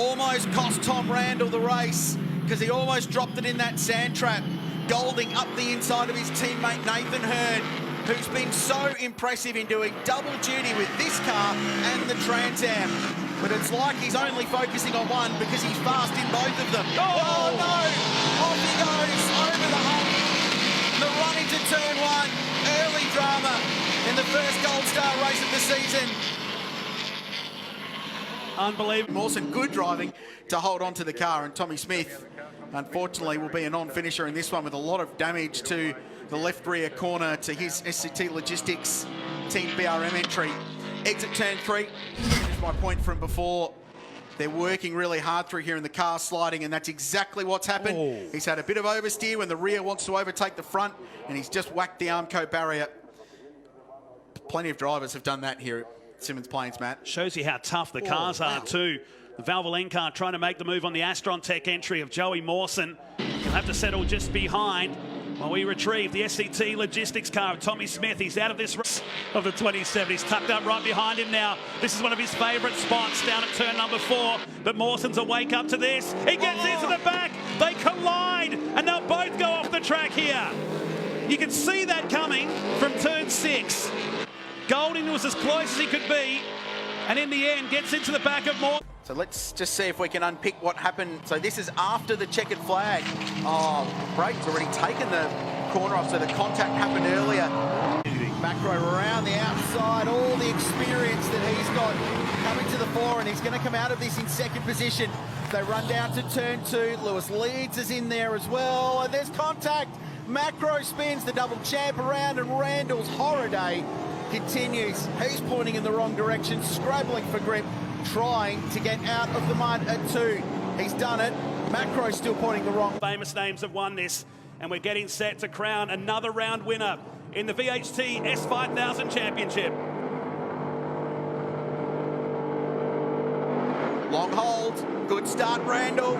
almost cost Tom Randall the race because he almost dropped it in that sand trap. Golding up the inside of his teammate Nathan Hurd, who's been so impressive in doing double duty with this car and the Trans Am. But it's like he's only focusing on one because he's fast in both of them. Oh no! Off he goes, over the hump. The run into turn one. Early drama in the first Gold Star race of the season. Unbelievable. Mawson, good driving to hold on to the car, and Tommy Smith, unfortunately, will be a non-finisher in this one with a lot of damage to the left rear corner to his SCT Logistics Team BRM entry. Exit turn 3, here's my point from before. They're working really hard through here in the car sliding, and that's exactly what's happened. Oh. He's had a bit of oversteer when the rear wants to overtake the front, and he's just whacked the Armco barrier. Plenty of drivers have done that here at Symmons Plains, Matt. Shows you how tough the cars are too. The Valvoline car trying to make the move on the Astron Tech entry of Joey Mawson. He'll have to settle just behind while we retrieve the SCT Logistics car of Tommy Smith. He's out of this race of the 27. He's tucked up right behind him now. This is one of his favourite spots down at turn number 4. But Mawson's a wake up to this. He gets into the back. They collide and they'll both go off the track here. You can see that coming from turn 6. Golding was as close as he could be, and in the end gets into the back of Mawson. So let's just see if we can unpick what happened. So this is after the checkered flag. Oh, brake's already taken the corner off, so the contact happened earlier. Macro around the outside, all the experience that he's got coming to the fore, and he's going to come out of this in second position. They run down to turn 2. Lewis Leeds is in there as well, and there's contact. Macro spins the double champ around, and Randall's horror day continues. He's pointing in the wrong direction, scrabbling for grip, trying to get out of the mud at 2. He's done it. Macro's still pointing the wrong. Famous names have won this, and we're getting set to crown another round winner in the VHT S5000 Championship. Long hold, good start Randall.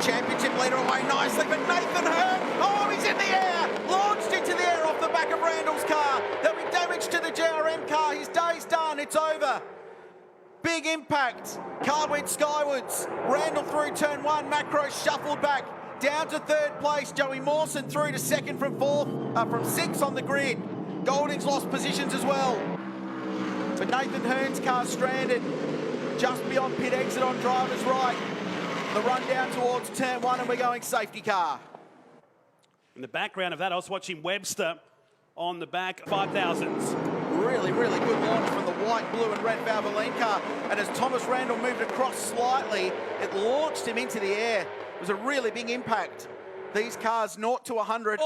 Championship leader away nicely, but Nathan Hurd, oh, he's in the air! Launched into the air off the back of Randall's car. There'll be damage to the GRM car. His day's done, it's over. Big impact. Car went skywards. Randall through turn 1. Macro shuffled back down to 3rd place. Joey Mawson through to 2nd from 6th on the grid. Golding's lost positions as well. But Nathan Hurd's car stranded just beyond pit exit on driver's right. The run down towards turn 1, and we're going safety car. In the background of that, I was watching Webster on the back 5000s. Really, really good launch from the white, blue and red Valvoline car. And as Thomas Randall moved across slightly, it launched him into the air. It was a really big impact. These cars 0 to 100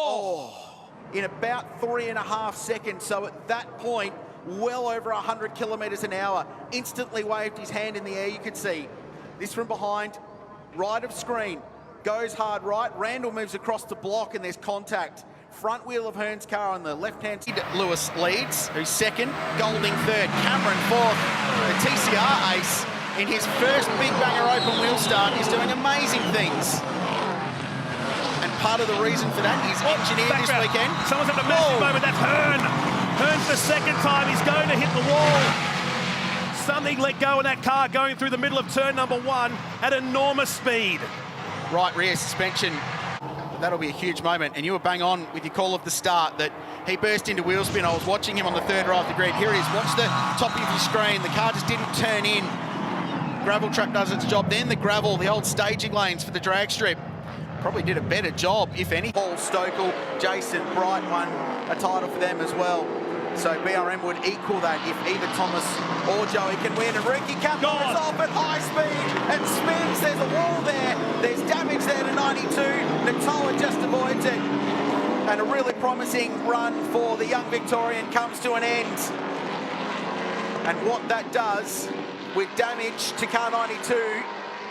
in about 3.5 seconds. So at that point, well over 100 kilometres an hour. Instantly waved his hand in the air, you could see. This from behind, right of screen, goes hard right. Randall moves across the block and there's contact. Front wheel of Hearn's car on the left-hand side. Lewis leads, who's 2nd. Golding 3rd. Cameron 4th. The TCR ace, in his first big banger open wheel start, is doing amazing things. And part of the reason for that is engineered this weekend. Someone's had a massive moment. That's Hearn. Hearn's the 2nd time. He's going to hit the wall. Something let go of that car going through the middle of turn number 1 at enormous speed. Right rear suspension. That'll be a huge moment, and you were bang on with your call of the start that he burst into wheel spin. I was watching him on the 3rd row of the grid. Here it is, watch the top of your screen. The car just didn't turn in. Gravel trap does its job. Then the gravel, the old staging lanes for the drag strip, probably did a better job, if any. Paul Stokel, Jason Bright won a title for them as well. So BRM would equal that if either Thomas or Joey can win. And Ricky Kaplan is off at high speed and spins. There's a wall there. There's damage there to 92. Natoa just avoids it. And a really promising run for the young Victorian comes to an end. And what that does with damage to car 92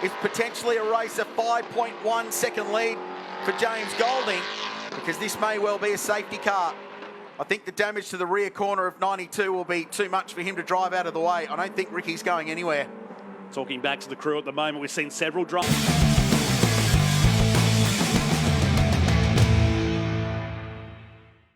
is potentially erase a 5.1 second lead for James Golding, because this may well be a safety car. I think the damage to the rear corner of 92 will be too much for him to drive out of the way. I don't think Ricky's going anywhere. Talking back to the crew at the moment, we've seen several drivers.